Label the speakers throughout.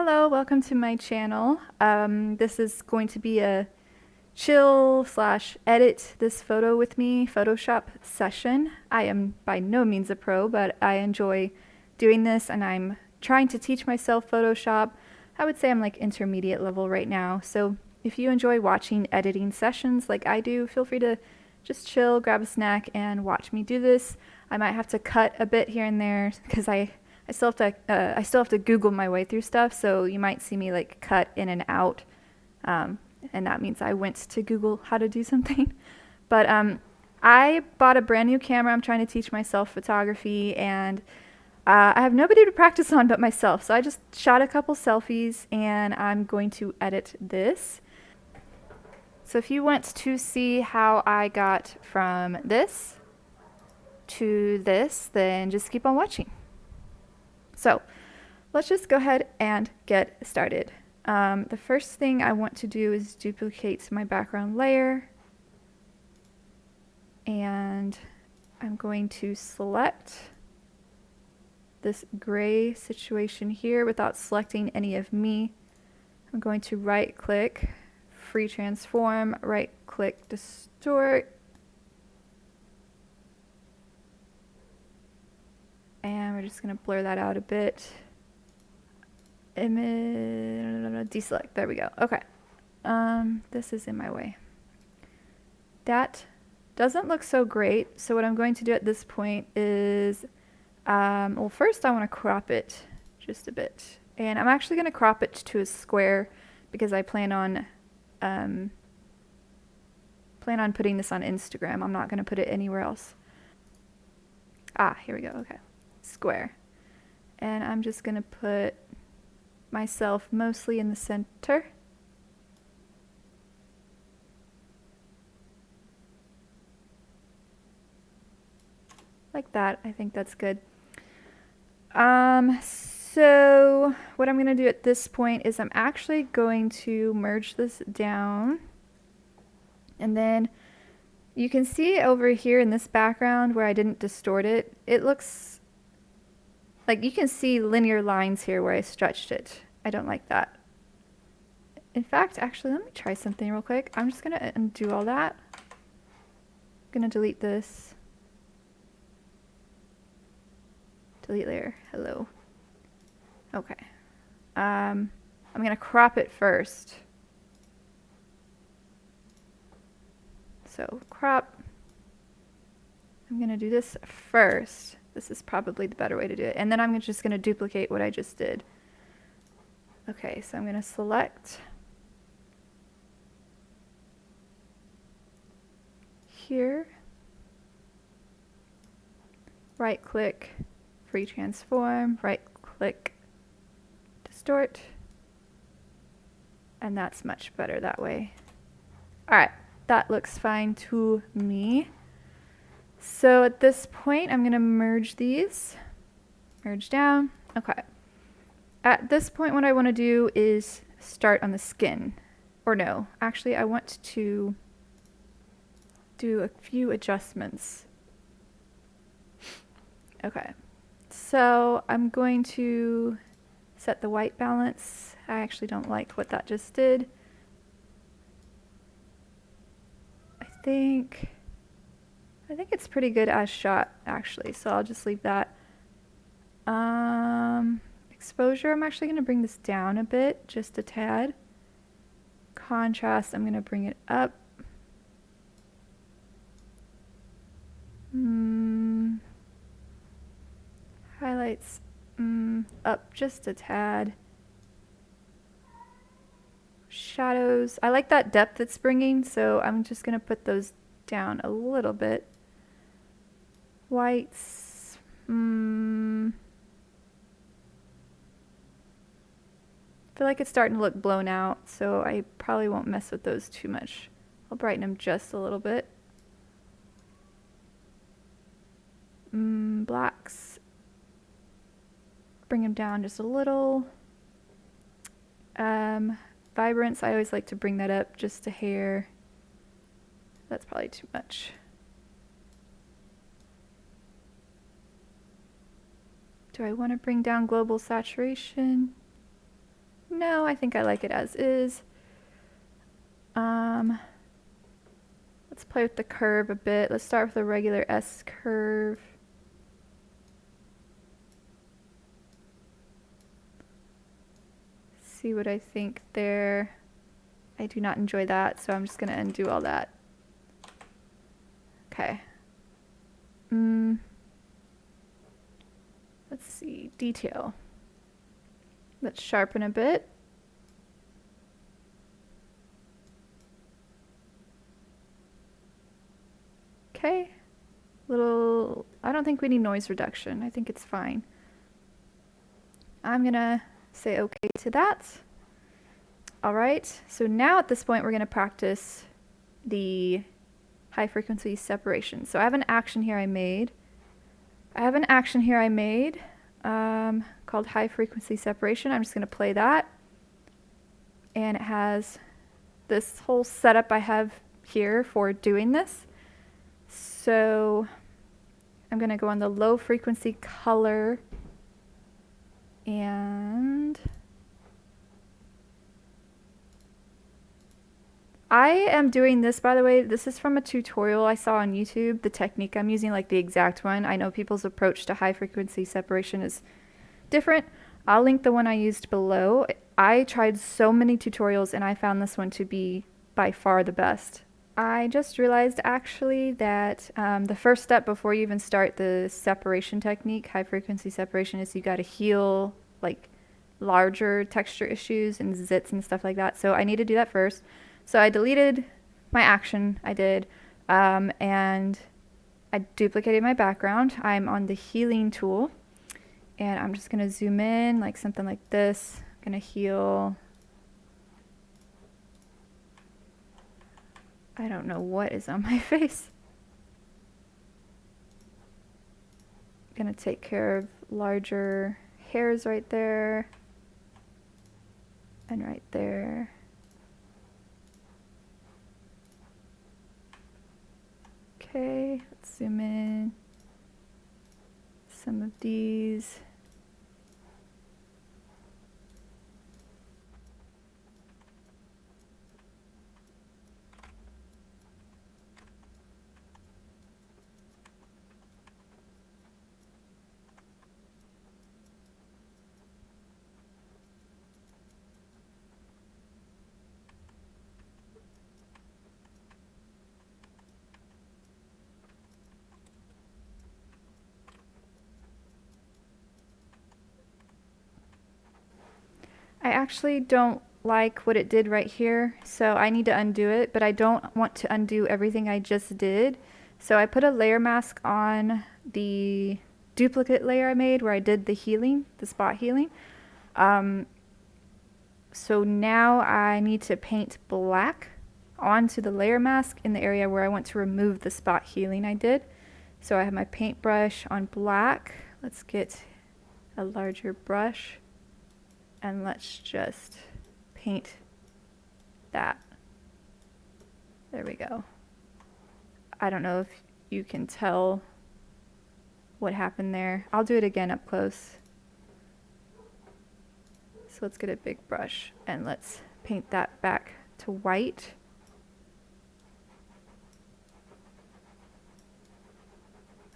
Speaker 1: Hello, welcome to my channel. This is going to be a chill slash edit this photo with me Photoshop session. I am by no means a pro, but I enjoy doing this and I'm trying to teach myself Photoshop. I would say I'm like intermediate level right now. So if you enjoy watching editing sessions like I do, feel free to just chill, grab a snack and watch me do this. I might have to cut a bit here and there because I still have to Google my way through stuff, so you might see me like cut in and out, and that means I went to Google how to do something. But I bought a brand new camera. I'm trying to teach myself photography, and I have nobody to practice on but myself. So I just shot a couple selfies, and I'm going to edit this. So if you want to see how I got from this to this, then just keep on watching. So let's just go ahead and get started. The first thing I want to do is duplicate my background layer, and I'm going to select this gray situation here without selecting any of me. I'm going to right click, free transform, right click, distort, and we're just going to blur that out a bit. Image, deselect, there we go. Okay, this is in my way. That doesn't look so great, so what I'm going to do at this point is, well, first I want to crop it just a bit, and I'm actually going to crop it to a square because I plan on putting this on Instagram. I'm not going to put it anywhere else. Here we go. Okay, square, and I'm just going to put myself mostly in the center. Like that. I think that's good. So what I'm going to do at this point is I'm actually going to merge this down, and then you can see over here in this background where I didn't distort it, it looks like you can see linear lines here where I stretched it. I don't like that. In fact, actually, let me try something real quick. I'm just going to undo all that. I'm going to delete this. Delete layer. Hello. Okay. I'm going to crop it first. So crop. I'm going to do this first. This is probably the better way to do it. And then I'm just going to duplicate what I just did. Okay, so I'm going to select here, right click, free transform, right click, distort, and that's much better that way. Alright, that looks fine to me. So at this point, I'm going to merge these. Merge down. Okay. At this point, what I want to do is start on the skin. Or no, actually, I want to do a few adjustments. Okay. So I'm going to set the white balance. I actually don't like what that just did. I think it's pretty good as shot, actually, so I'll just leave that. Exposure, I'm actually going to bring this down a bit, just a tad. Contrast, I'm going to bring it up. Highlights, up just a tad. Shadows, I like that depth it's bringing, so I'm just going to put those down a little bit. Whites, I feel like it's starting to look blown out, so I probably won't mess with those too much. I'll brighten them just a little bit. Blacks, bring them down just a little. Vibrance, I always like to bring that up just a hair. That's probably too much. Do I want to bring down global saturation? No, I think I like it as is. Let's play with the curve a bit. Let's start with a regular S curve. See what I think there. I do not enjoy that, so I'm just going to undo all that. Okay. Let's see, detail. Let's sharpen a bit. Okay. I don't think we need noise reduction. I think it's fine. I'm gonna say okay to that. All right, so now at this point we're gonna practice the high frequency separation. So I have an action here I made. Called high frequency separation. I'm just gonna play that. And it has this whole setup I have here for doing this. So I'm going to go on the low frequency color, and I am doing this, by the way, this is from a tutorial I saw on YouTube. The technique I'm using, like the exact one. I know people's approach to high frequency separation is different. I'll link the one I used below. I tried so many tutorials and I found this one to be by far the best. I just realized actually that the first step before you even start the separation technique, high frequency separation, is you got to heal like larger texture issues and zits and stuff like that. So I need to do that first. So I deleted my action I did, and I duplicated my background. I'm on the healing tool, and I'm just going to zoom in like something like this. I'm going to heal. I don't know what is on my face. I'm going to take care of larger hairs right there and right there. Okay, let's zoom in. Some of these. I actually don't like what it did right here, so I need to undo it, but I don't want to undo everything I just did. So I put a layer mask on the duplicate layer I made where I did the healing, the spot healing. So now I need to paint black onto the layer mask in the area where I want to remove the spot healing I did. So I have my paintbrush on black. Let's get a larger brush. And let's just paint that. There we go. I don't know if you can tell what happened there. I'll do it again up close. So let's get a big brush and let's paint that back to white.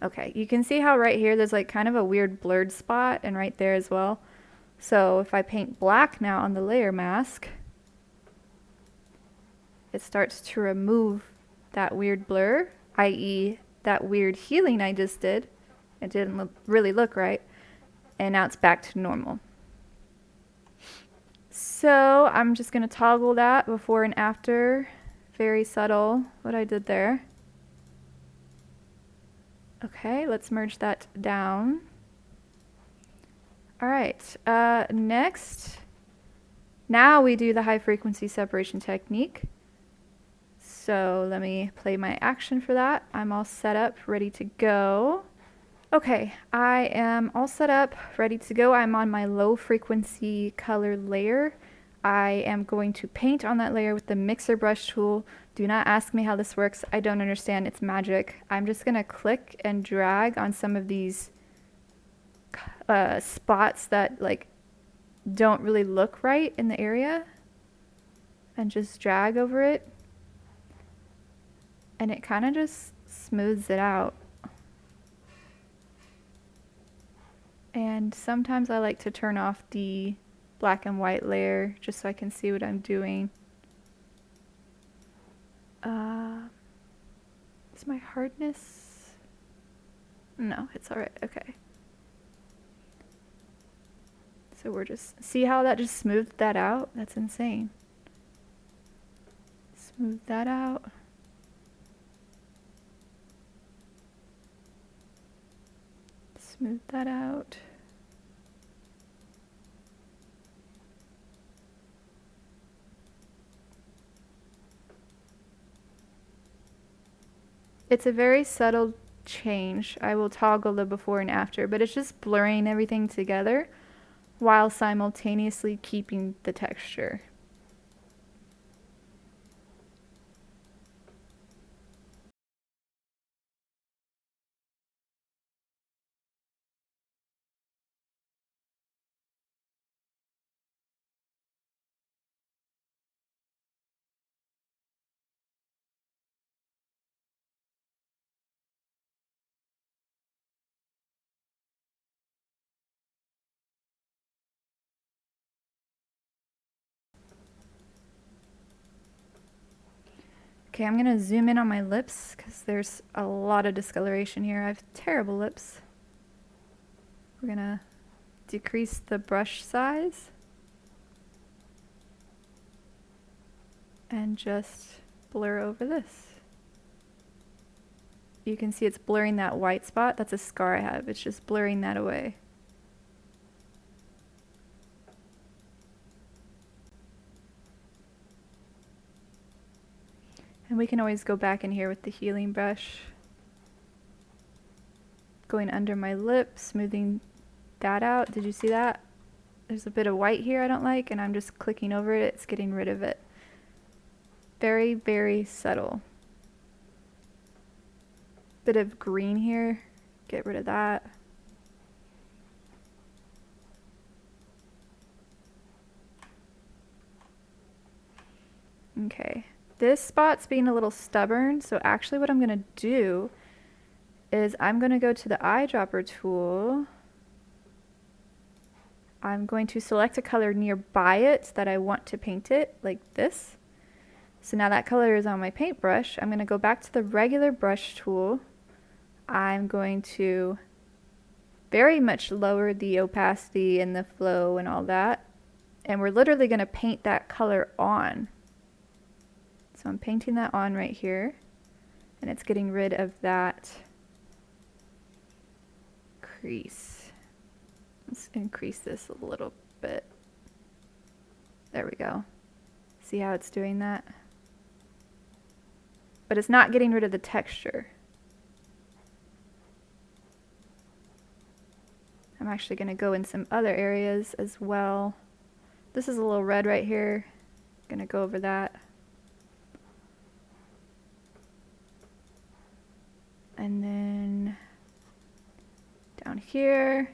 Speaker 1: Okay, you can see how right here there's like kind of a weird blurred spot, and right there as well. So if I paint black now on the layer mask, it starts to remove that weird blur, i.e. that weird healing I just did. It didn't really look right, and now it's back to normal. So I'm just going to toggle that before and after. Very subtle what I did there. Okay, let's merge that down. All right, next, now we do the high frequency separation technique. So let me play my action for that. I'm all set up, ready to go. Okay, I am all set up, ready to go. I'm on my low frequency color layer. I am going to paint on that layer with the mixer brush tool. Do not ask me how this works. I don't understand. It's magic. I'm just gonna click and drag on some of these spots that like don't really look right in the area, and just drag over it, and it kind of just smooths it out. And sometimes I like to turn off the black and white layer just so I can see what I'm doing. Is my hardness? No, it's all right. Okay. So we're just, see how that just smoothed that out? That's insane. Smooth that out. Smooth that out. It's a very subtle change. I will toggle the before and after, but it's just blurring everything together while simultaneously keeping the texture. Okay, I'm gonna zoom in on my lips because there's a lot of discoloration here. I have terrible lips. We're gonna decrease the brush size and just blur over this. You can see it's blurring that white spot. That's a scar I have. It's just blurring that away. And we can always go back in here with the healing brush. Going under my lip, smoothing that out. Did you see that? There's a bit of white here I don't like, and I'm just clicking over it. It's getting rid of it. Very, very subtle. Bit of green here. Get rid of that. Okay. This spot's being a little stubborn, so actually what I'm going to do is I'm going to go to the eyedropper tool. I'm going to select a color nearby it that I want to paint it, like this. So now that color is on my paintbrush. I'm going to go back to the regular brush tool. I'm going to very much lower the opacity and the flow and all that. And we're literally going to paint that color on. So I'm painting that on right here, and it's getting rid of that crease. Let's increase this a little bit. There we go. See how it's doing that? But it's not getting rid of the texture. I'm actually going to go in some other areas as well. This is a little red right here. I'm going to go over that. And then down here.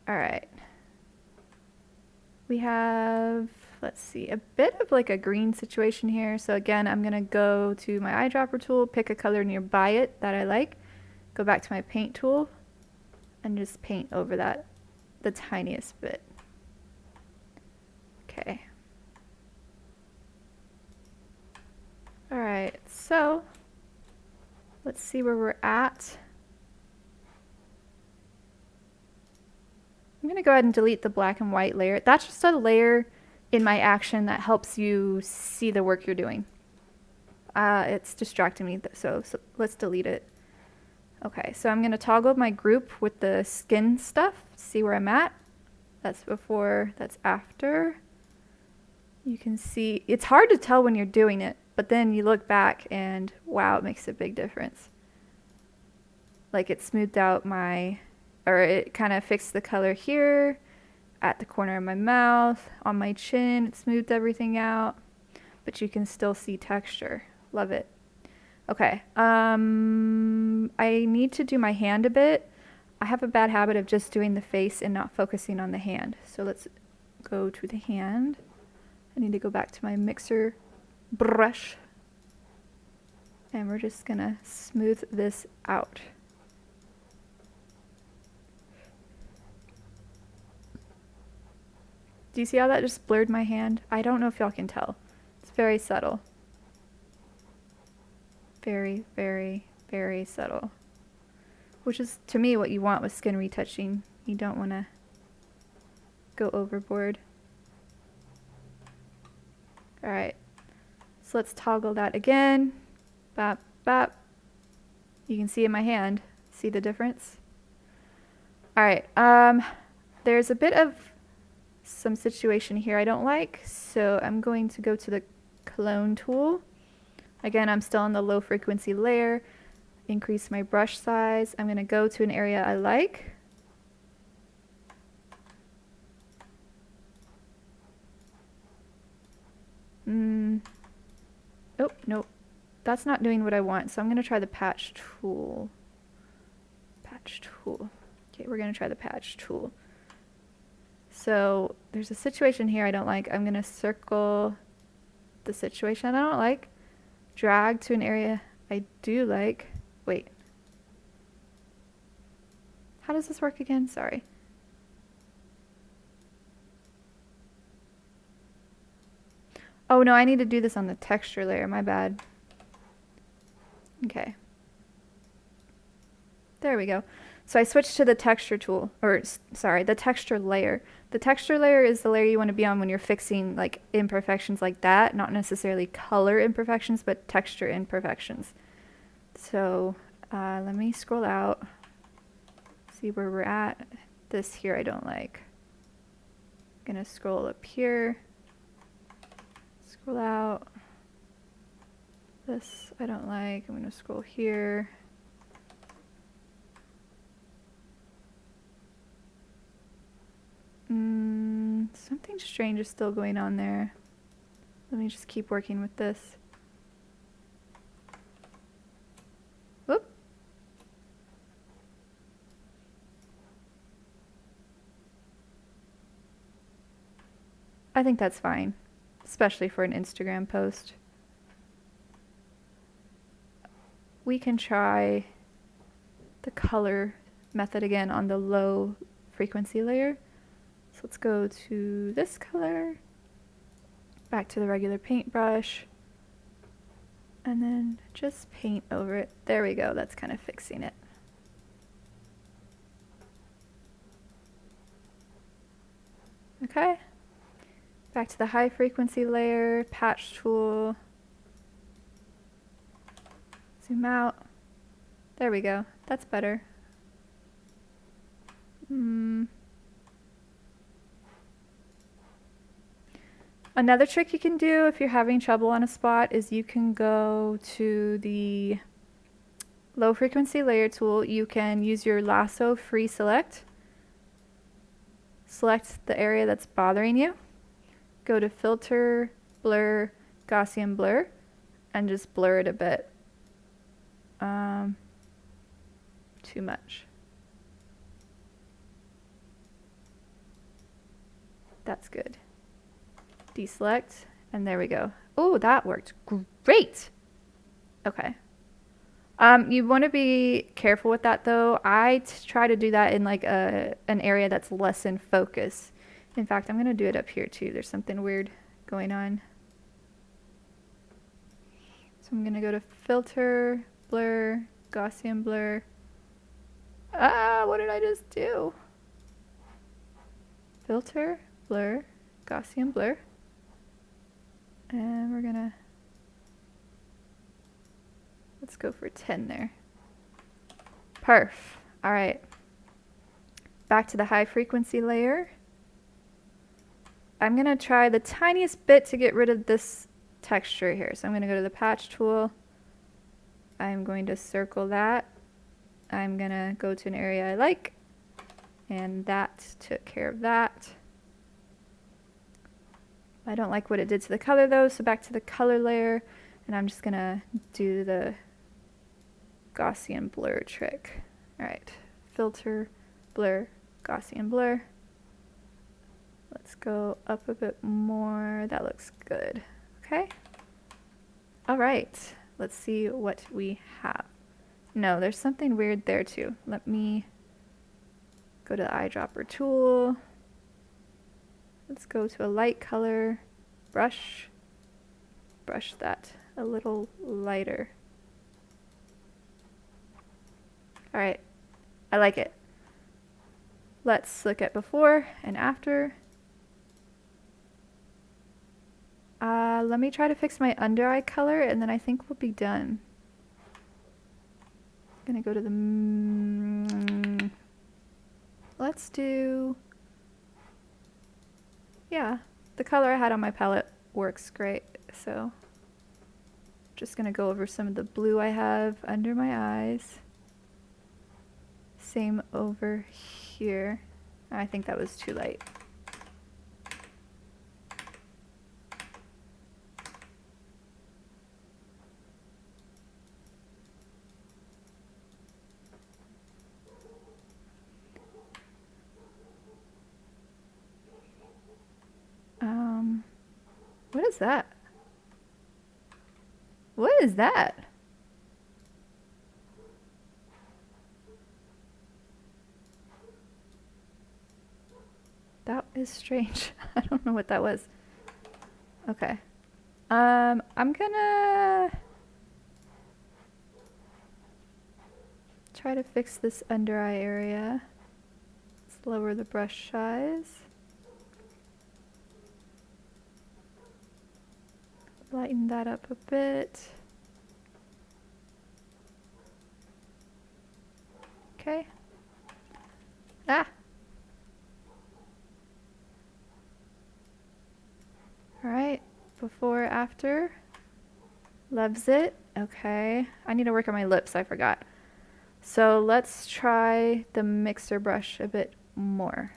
Speaker 1: All right. We have, let's see, a bit of like a green situation here. So again, I'm going to go to my eyedropper tool, pick a color nearby it that I like, go back to my paint tool, and just paint over that the tiniest bit. Okay. All right, so let's see where we're at. I'm going to go ahead and delete the black and white layer. That's just a layer in my action that helps you see the work you're doing. It's distracting me, so let's delete it. Okay, so I'm going to toggle my group with the skin stuff, see where I'm at. That's before, that's after. You can see, it's hard to tell when you're doing it, but then you look back and wow, it makes a big difference. Like it smoothed out my, or it kind of fixed the color here at the corner of my mouth, on my chin, it smoothed everything out, but you can still see texture. Love it. Okay. I need to do my hand a bit. I have a bad habit of just doing the face and not focusing on the hand. So let's go to the hand. I need to go back to my mixer brush. And we're just gonna smooth this out. Do you see how that just blurred my hand? I don't know if y'all can tell. It's very subtle. Very, very, very subtle. Which is, to me, what you want with skin retouching. You don't want to go overboard. Alright. So let's toggle that again. Bap, bap. You can see in my hand. See the difference? Alright. There's a bit of some situation here I don't like, so I'm going to go to the clone tool. Again, I'm still on the low frequency layer. Increase my brush size. I'm going to go to an area I like. Oh, nope. That's not doing what I want, so I'm going to try the patch tool. Patch tool. Okay, we're going to try the patch tool. So there's a situation here I don't like. I'm going to circle the situation I don't like. Drag to an area I do like. Wait. How does this work again? Sorry. Oh no, I need to do this on the texture layer. My bad. Okay. There we go. So I switched to the texture tool, or sorry, the texture layer. The texture layer is the layer you want to be on when you're fixing like imperfections like that, not necessarily color imperfections, but texture imperfections. So let me scroll out, see where we're at. This here I don't like. I'm gonna scroll up here, scroll out. This I don't like. I'm gonna scroll here. Something strange is still going on there. Let me just keep working with this. Whoop. I think that's fine, especially for an Instagram post. We can try the color method again on the low frequency layer. So let's go to this color, back to the regular paintbrush, and then just paint over it. There we go, that's kind of fixing it. Okay, back to the high frequency layer, patch tool, zoom out. There we go, that's better. Another trick you can do if you're having trouble on a spot is you can go to the low frequency layer tool. You can use your lasso free select. Select the area that's bothering you. Go to filter, blur, Gaussian blur, and just blur it a bit. Too much. That's good. Deselect, and there we go. Oh, that worked great. Okay. You want to be careful with that though. I try to do that in like an area that's less in focus. In fact, I'm going to do it up here too. There's something weird going on. So I'm going to go to filter, blur, Gaussian blur. What did I just do? Filter, blur, Gaussian blur. And we're gonna, let's go for 10 there. Perf. All right. Back to the high frequency layer. I'm gonna try the tiniest bit to get rid of this texture here. So I'm gonna go to the patch tool. I'm going to circle that. I'm gonna go to an area I like, and that took care of that. I don't like what it did to the color though, so back to the color layer, and I'm just gonna do the Gaussian blur trick. All right, filter, blur, Gaussian blur. Let's go up a bit more. That looks good. Okay. All right, let's see what we have. No, there's something weird there too. Let me go to the eyedropper tool. Let's go to a light color, brush that a little lighter. All right, I like it. Let's look at before and after. Let me try to fix my under eye color and then I think we'll be done. I'm gonna go to the, let's do, yeah, the color I had on my palette works great. So just gonna go over some of the blue I have under my eyes. Same over here. I think that was too light. What is that? What is that? That is strange. I don't know what that was. Okay. I'm gonna try to fix this under eye area. Let's lower the brush size. Lighten that up a bit. Okay. Ah! Alright, before, after. Loves it. Okay. I need to work on my lips, I forgot. So let's try the mixer brush a bit more.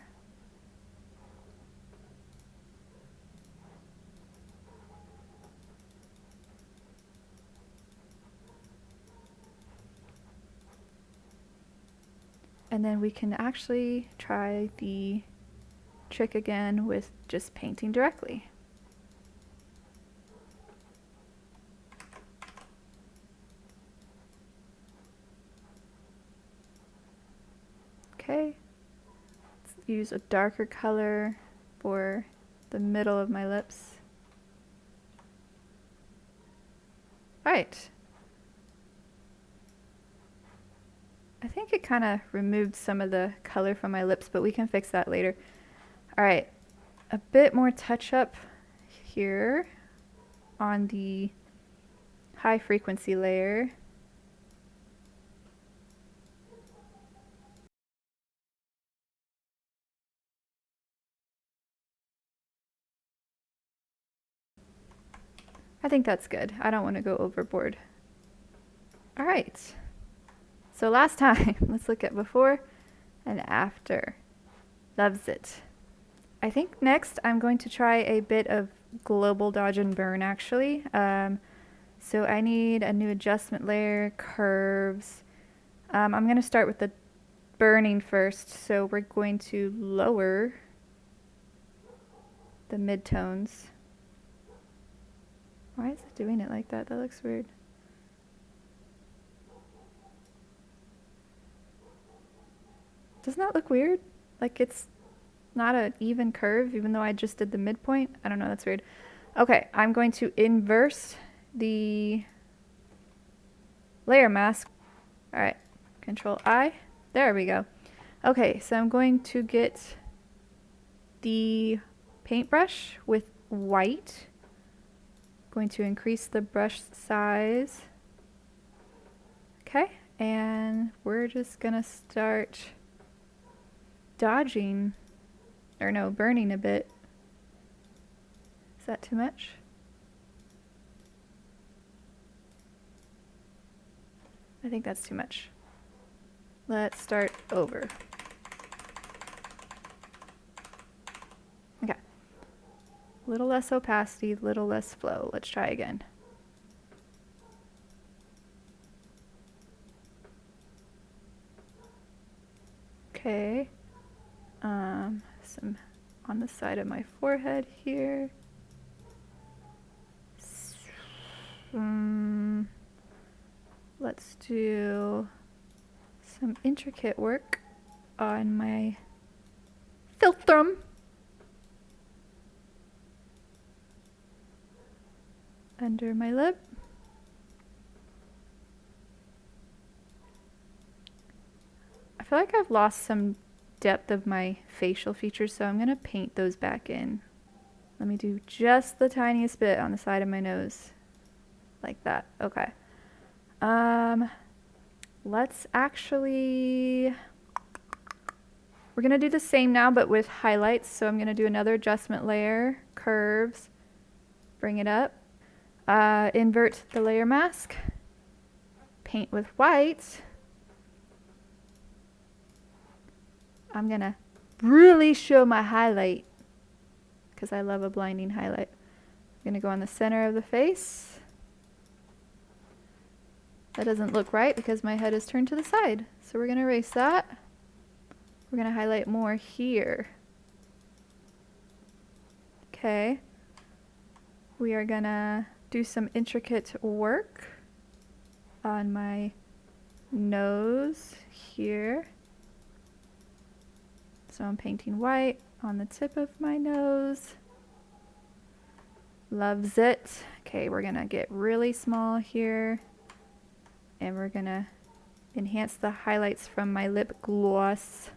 Speaker 1: And then we can actually try the trick again with just painting directly. Okay, let's use a darker color for the middle of my lips. All right. I think it kind of removed some of the color from my lips, but we can fix that later. All right, a bit more touch up here on the high frequency layer. I think that's good. I don't want to go overboard. All right. So last time, let's look at before and after. Loves it. I think next I'm going to try a bit of global dodge and burn actually. So I need a new adjustment layer, curves. I'm going to start with the burning first. So we're going to lower the midtones. Why is it doing it like that? That looks weird. Doesn't that look weird? Like it's not an even curve, even though I just did the midpoint. I don't know, that's weird. Okay, I'm going to inverse the layer mask. All right, Control I. There we go. Okay, so I'm going to get the paintbrush with white. Going to increase the brush size. Okay, and we're just gonna start dodging, or no, burning a bit. Is that too much? I think that's too much. Let's start over. Okay. Little less opacity, little less flow. Let's try again. Okay. Some on the side of my forehead here. Let's do some intricate work on my philtrum. Under my lip. I feel like I've lost some depth of my facial features, so I'm gonna paint those back in. Let me do just the tiniest bit on the side of my nose. Like that. Okay. Let's actually... We're gonna do the same now, but with highlights. So I'm gonna do another adjustment layer, curves, bring it up, invert the layer mask, paint with white. I'm gonna really show my highlight because I love a blinding highlight. I'm gonna go on the center of the face. That doesn't look right because my head is turned to the side. So we're gonna erase that. We're gonna highlight more here. Okay. We are gonna do some intricate work on my nose here. So I'm painting white on the tip of my nose. Loves it. Okay, we're gonna get really small here. And we're gonna enhance the highlights from my lip gloss.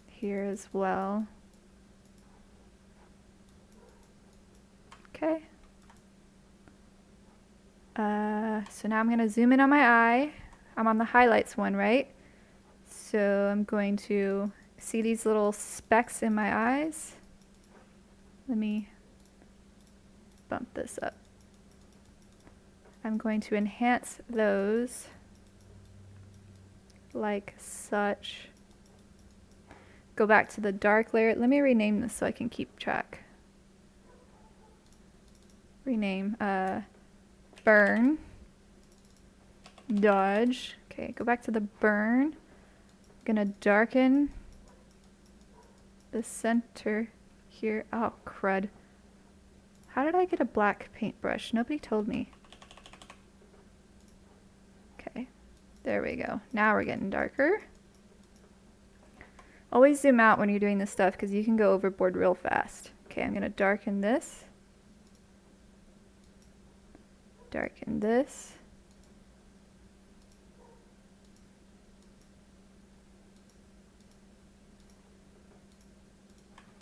Speaker 1: Here as well. Okay. So now I'm going to zoom in on my eye. I'm on the highlights one, right? So I'm going to see these little specks in my eyes. Let me bump this up. I'm going to enhance those like such. Go back to the dark layer. Let me rename this so I can keep track. Rename burn, dodge. Okay, go back to the burn. I'm gonna darken the center here. Oh, crud. How did I get a black paintbrush? Nobody told me. Okay, there we go. Now we're getting darker. Always zoom out when you're doing this stuff because you can go overboard real fast. Okay, I'm gonna darken this. Darken this.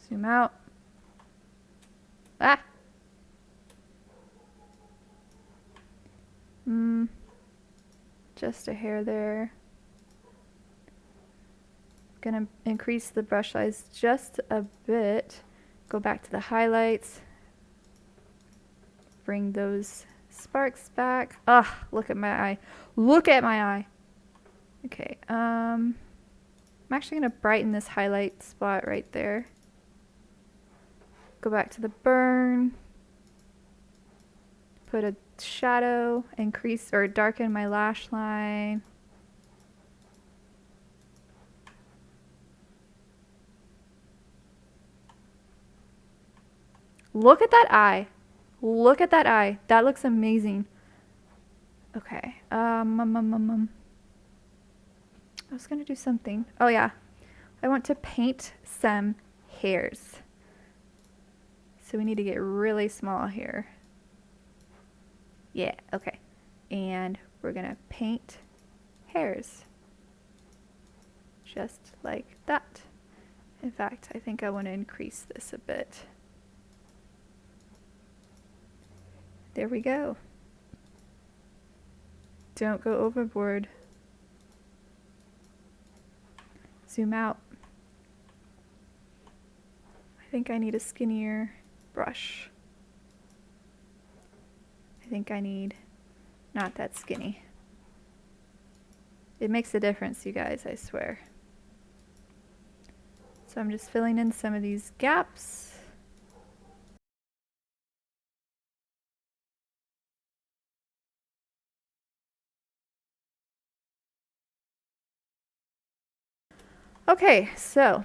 Speaker 1: Zoom out. Ah! Just a hair there. Gonna increase the brush size just a bit. Go back to the highlights. Bring those sparks back. Ugh, look at my eye. Look at my eye. Okay, I'm actually gonna brighten this highlight spot right there. Go back to the burn. Put a shadow, increase or darken my lash line. Look at that eye. Look at that eye. That looks amazing. Okay. I was gonna do something. Oh yeah. I want to paint some hairs. So we need to get really small here. Yeah, okay. And we're gonna paint hairs. Just like that. In fact, I think I want to increase this a bit. There we go. Don't go overboard. Zoom out. I think I need a skinnier brush. I think I need not that skinny. It makes a difference, you guys, I swear. So I'm just filling in some of these gaps. Okay, so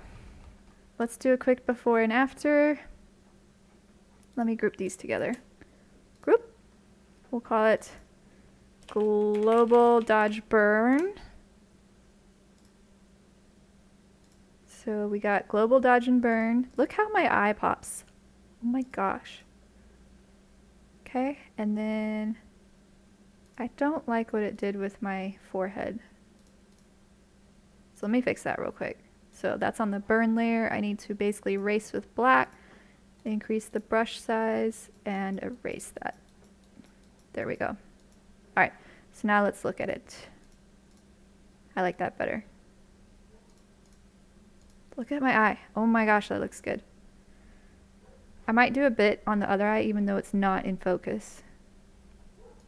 Speaker 1: let's do a quick before and after. Let me group these together. Group. We'll call it global dodge burn. So we got global dodge and burn. Look how my eye pops. Oh my gosh. Okay, and then I don't like what it did with my forehead. So let me fix that real quick. So that's on the burn layer. I need to basically erase with black, increase the brush size, and erase that. There we go. All right, so now let's look at it. I like that better. Look at my eye. Oh my gosh, that looks good. I might do a bit on the other eye even though it's not in focus.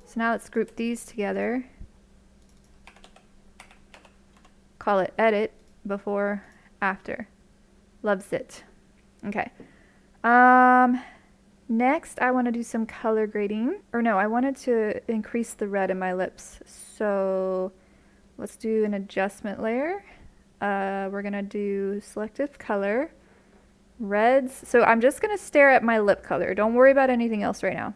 Speaker 1: So now let's group these together. Call it edit, before, after. Loves it. Okay. Next I want to do some color grading. Or no, I wanted to increase the red in my lips. So let's do an adjustment layer. We're gonna do selective color, reds. So I'm just gonna stare at my lip color. Don't worry about anything else right now.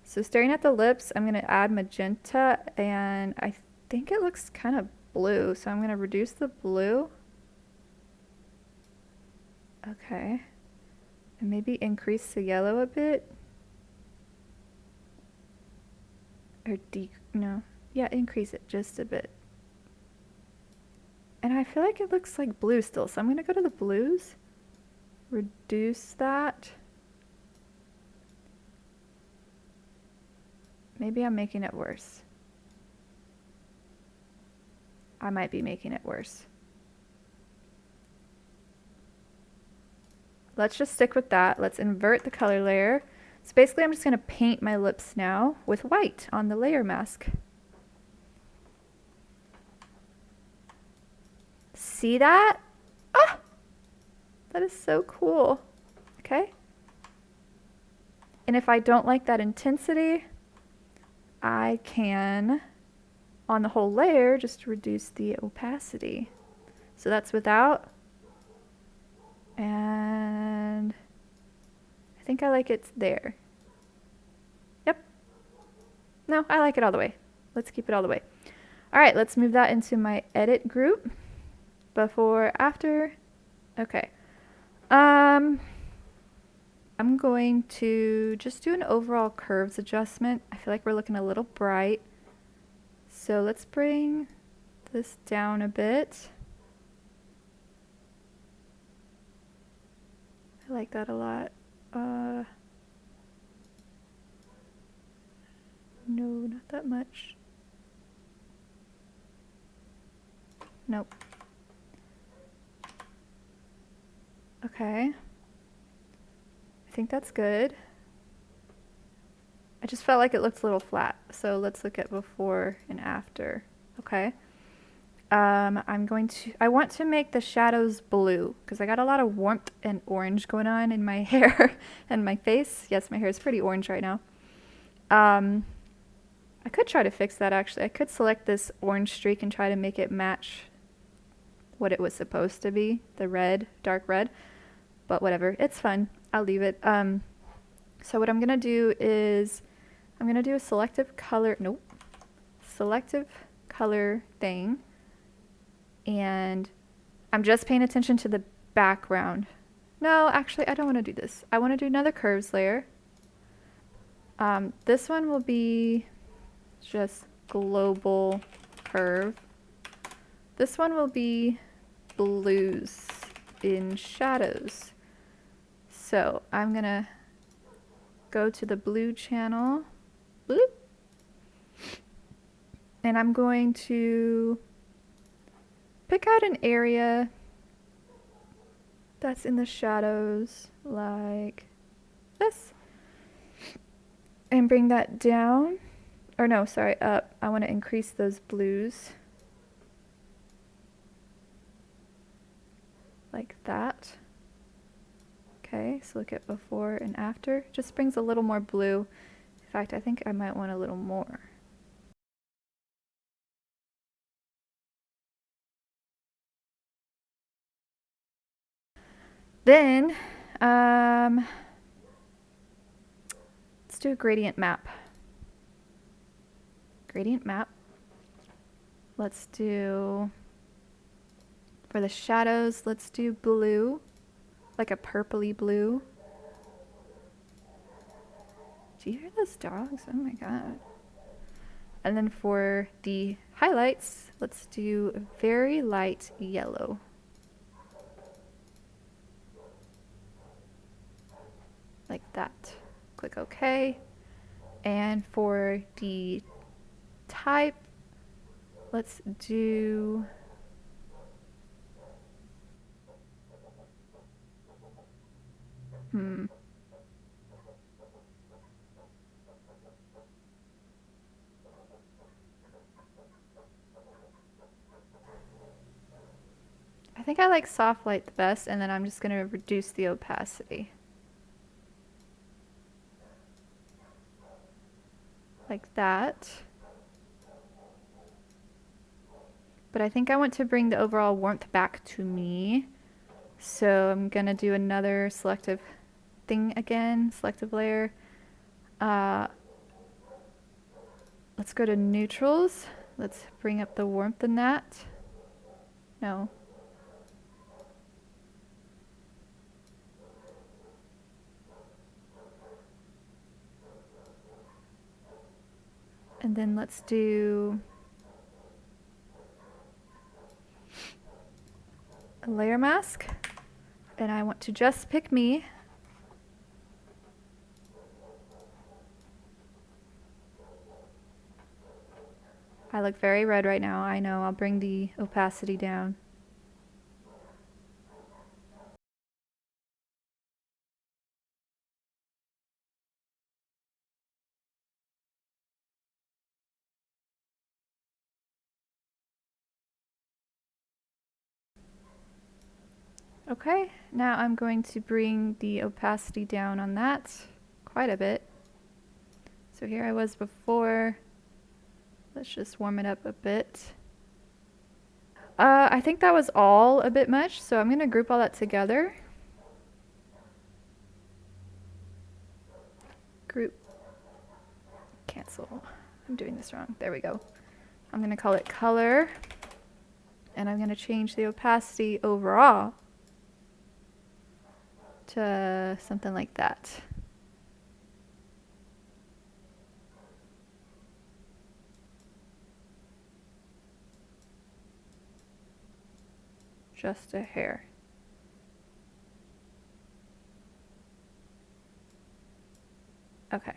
Speaker 1: So staring at the lips, I'm gonna add magenta, and I think it looks kind of blue. So I'm gonna reduce the blue. Okay. And maybe increase the yellow a bit. Or no. Yeah, increase it just a bit. And I feel like it looks like blue still, so I'm gonna go to the blues, reduce that. Maybe I'm making it worse. I might be making it worse. Let's just stick with that. Let's invert the color layer. So basically I'm just gonna paint my lips now with white on the layer mask. See that? Ah! That is so cool. Okay. And if I don't like that intensity, I can, on the whole layer, just reduce the opacity. So that's without. And I think I like it there. Yep. No, I like it all the way. Let's keep it all the way. All right, let's move that into my edit group. Before, after. Okay. I'm going to just do an overall curves adjustment. I feel like we're looking a little bright. So let's bring this down a bit. I like that a lot. No, not that much. Nope. Okay. I think that's good. I just felt like it looked a little flat. So let's look at before and after. Okay. I want to make the shadows blue because I got a lot of warmth and orange going on in my hair and my face. Yes, my hair is pretty orange right now. I could try to fix that actually. I could select this orange streak and try to make it match what it was supposed to be, the red, dark red, but whatever, it's fun. I'll leave it. So what I'm gonna do is I'm gonna do a selective color thing, and I'm just paying attention to the background. No, actually I don't want to do this. I want to do another curves layer. This one will be just global curve. This one will be blues in shadows. So I'm gonna go to the blue channel, bloop, and I'm going to pick out an area that's in the shadows like this and bring that down, or no, sorry, up. I want to increase those blues like that. Okay, so look at before and after. Just brings a little more blue. In fact, I think I might want a little more. Then, let's do a gradient map. Gradient map. Let's do, for the shadows, let's do blue, like a purpley blue. Do you hear those dogs? Oh my god. And then for the highlights, let's do a very light yellow. Like that. Click OK. And for the type, let's do I think I like soft light the best, and then I'm just going to reduce the opacity. Like that. But I think I want to bring the overall warmth back to me. So I'm going to do another selective thing again, selective layer. Let's go to neutrals. Let's bring up the warmth in that. No. And then let's do a layer mask. And I want to just pick me. I look very red right now. I know. I'll bring the opacity down. Okay, now I'm going to bring the opacity down on that quite a bit. So here I was before. Let's just warm it up a bit. I think that was all a bit much, so I'm going to group all that together. Group. Cancel. I'm doing this wrong. There we go. I'm going to call it color. And I'm going to change the opacity overall to something like that. Just a hair. Okay.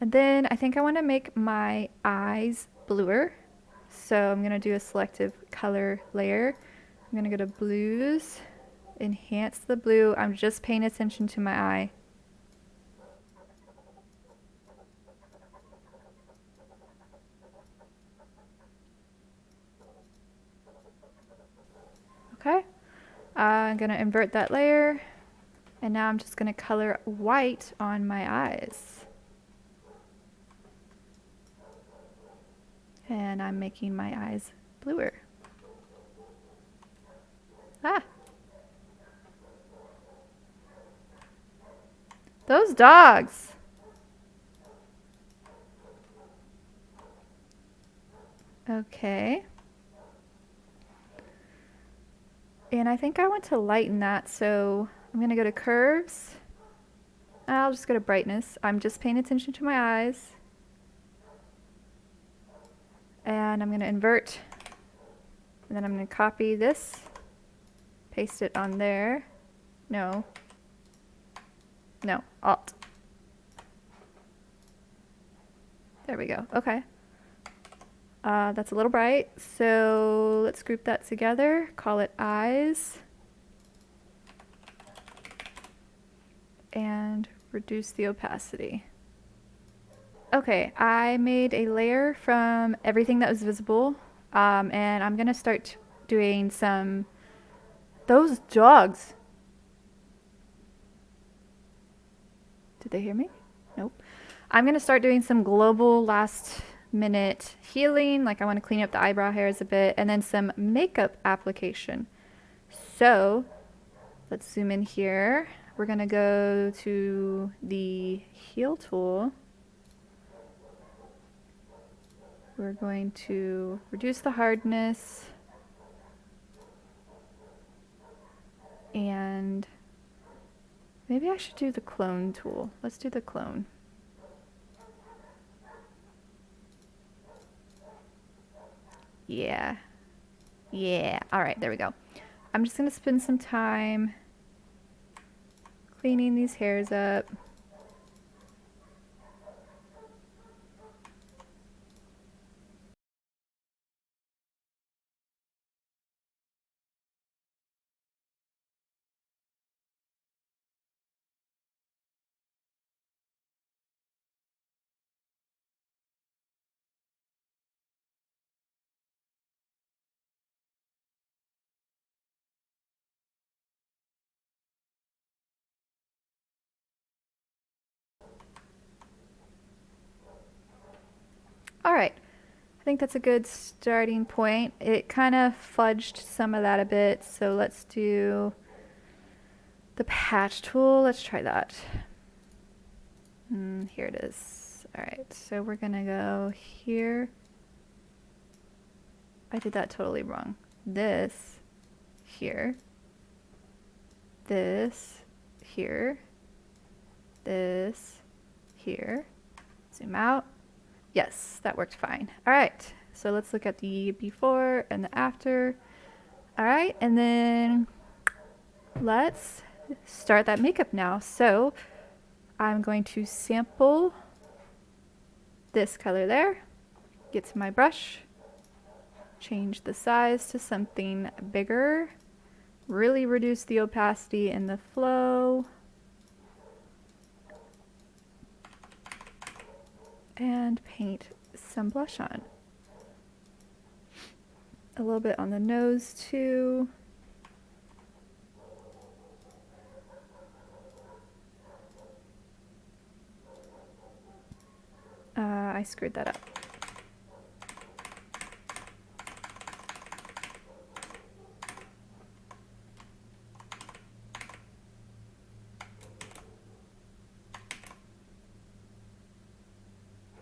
Speaker 1: And then I think I want to make my eyes bluer. So I'm going to do a selective color layer. I'm going to go to blues, enhance the blue. I'm just paying attention to my eye. Okay. I'm going to invert that layer. And now I'm just going to color white on my eyes. And I'm making my eyes bluer. Ah! Those dogs! Okay. And I think I want to lighten that, so I'm going to go to curves. I'll just go to brightness. I'm just paying attention to my eyes. And I'm going to invert. And then I'm going to copy this, paste it on there. No. No, Alt. There we go. Okay. That's a little bright, so let's group that together. Call it eyes. And reduce the opacity. Okay, I made a layer from everything that was visible, and I'm gonna start doing some... Those dogs! Did they hear me? Nope. I'm gonna start doing some global last minute healing, like I want to clean up the eyebrow hairs a bit, and then some makeup application. So Let's zoom in here. We're gonna go to the heal tool. We're going to reduce the hardness and maybe I should do the clone tool. Let's do the clone. Yeah. Yeah. All right, there we go. I'm just gonna spend some time cleaning these hairs up. All right. I think that's a good starting point. It kind of fudged some of that a bit, so let's do the patch tool. Let's try that. Here it is. All right, so we're gonna go here. I did that totally wrong. This here. This here. This here. Zoom out. Yes, that worked fine. All right, so let's look at the before and the after. All right, and then let's start that makeup now. So I'm going to sample this color there, get to my brush, change the size to something bigger, really reduce the opacity and the flow, and paint some blush on. A little bit on the nose too. I screwed that up.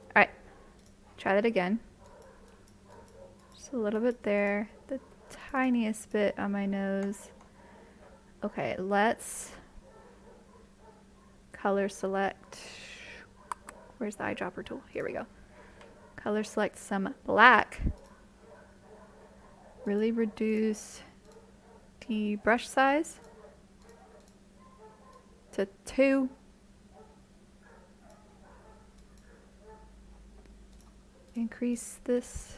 Speaker 1: All right, try that again. Just a little bit there, the tiniest bit on my nose. Okay, let's color select. Where's the eyedropper tool? Here we go. Color select some black. Really reduce the brush size to 2. Increase this.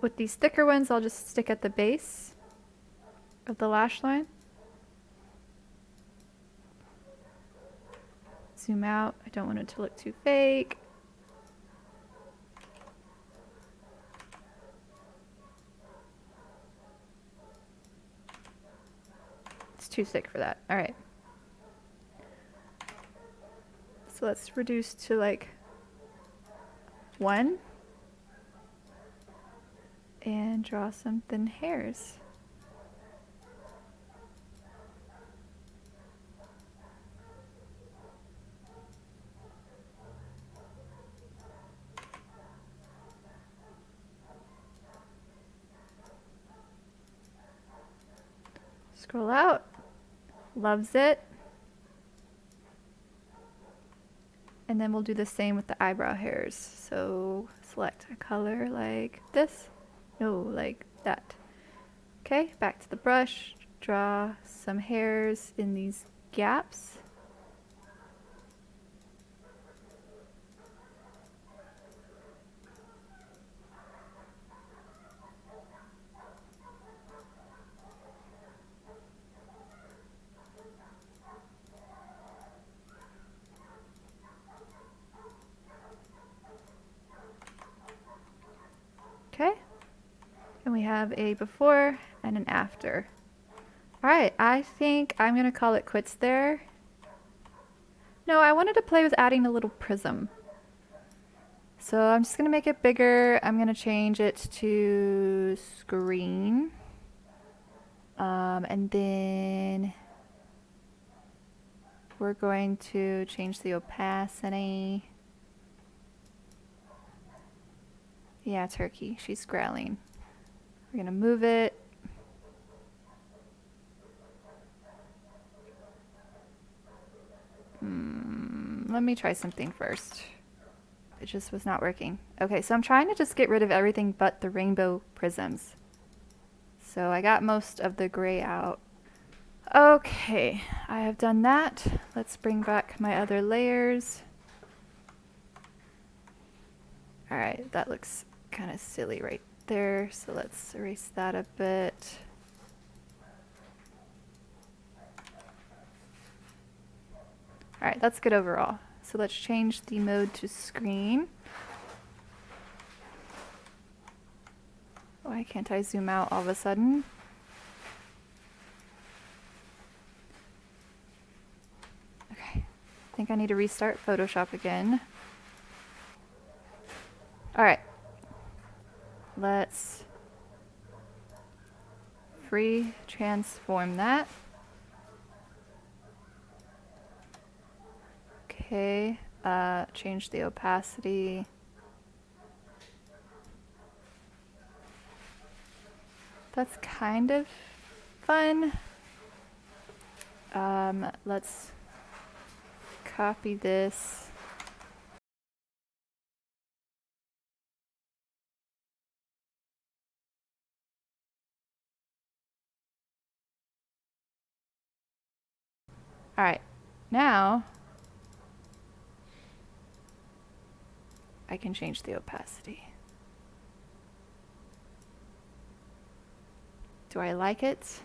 Speaker 1: With these thicker ones, I'll just stick at the base of the lash line. Zoom out. I don't want it to look too fake. It's too thick for that. All right. So let's reduce to like 1. And draw some thin hairs. Scroll out. Loves it. And then we'll do the same with the eyebrow hairs. So select a color like this. No, like that. Okay, back to the brush. Draw some hairs in these gaps. Okay, and we have a before and an after. All right, I think I'm gonna call it quits there. No, I wanted to play with adding a little prism. So I'm just gonna make it bigger. I'm gonna change it to screen. And then we're going to change the opacity. Yeah, Turkey, she's growling. We're gonna move it. Let me try something first. It just was not working. Okay, so I'm trying to just get rid of everything but the rainbow prisms. So I got most of the gray out. Okay, I have done that. Let's bring back my other layers. Alright, that looks kind of silly right there, so let's erase that a bit. Alright, that's good overall. So let's change the mode to screen. Why can't I zoom out all of a sudden? Okay, I think I need to restart Photoshop again. Alright, let's free transform that. Okay, change the opacity. That's kind of fun. Let's copy this. All right, now I can change the opacity. Do I like it?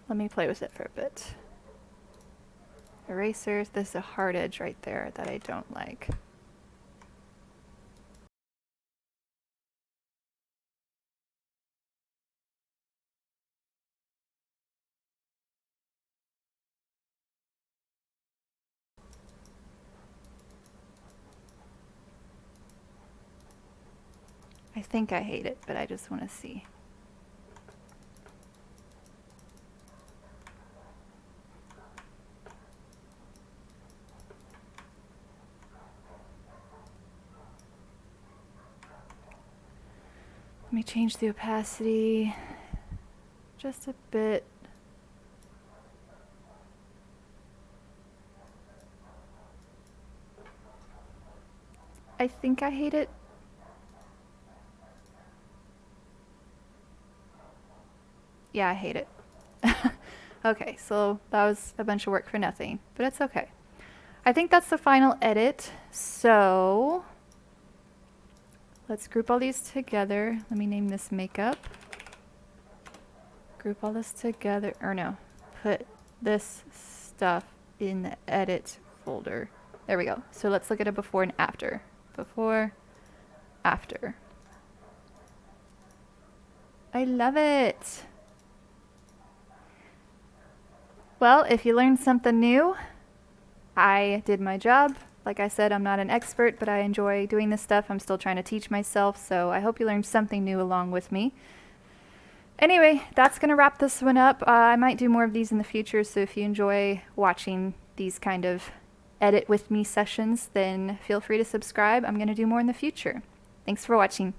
Speaker 1: Let me play with it for a bit. Erasers, there's a hard edge right there that I don't like. I think I hate it, but I just want to see. Let me change the opacity just a bit. I think I hate it. Yeah, I hate it. Okay, so that was a bunch of work for nothing, but it's okay. I think that's the final edit, so let's group all these together. Let me name this makeup. Group all this together, or no, put this stuff in the edit folder. There we go. So let's look at a before and after. Before, after. I love it. Well, if you learned something new, I did my job. Like I said, I'm not an expert, but I enjoy doing this stuff. I'm still trying to teach myself, so I hope you learned something new along with me. Anyway, that's going to wrap this one up. I might do more of these in the future, so if you enjoy watching these kind of edit with me sessions, then feel free to subscribe. I'm going to do more in the future. Thanks for watching.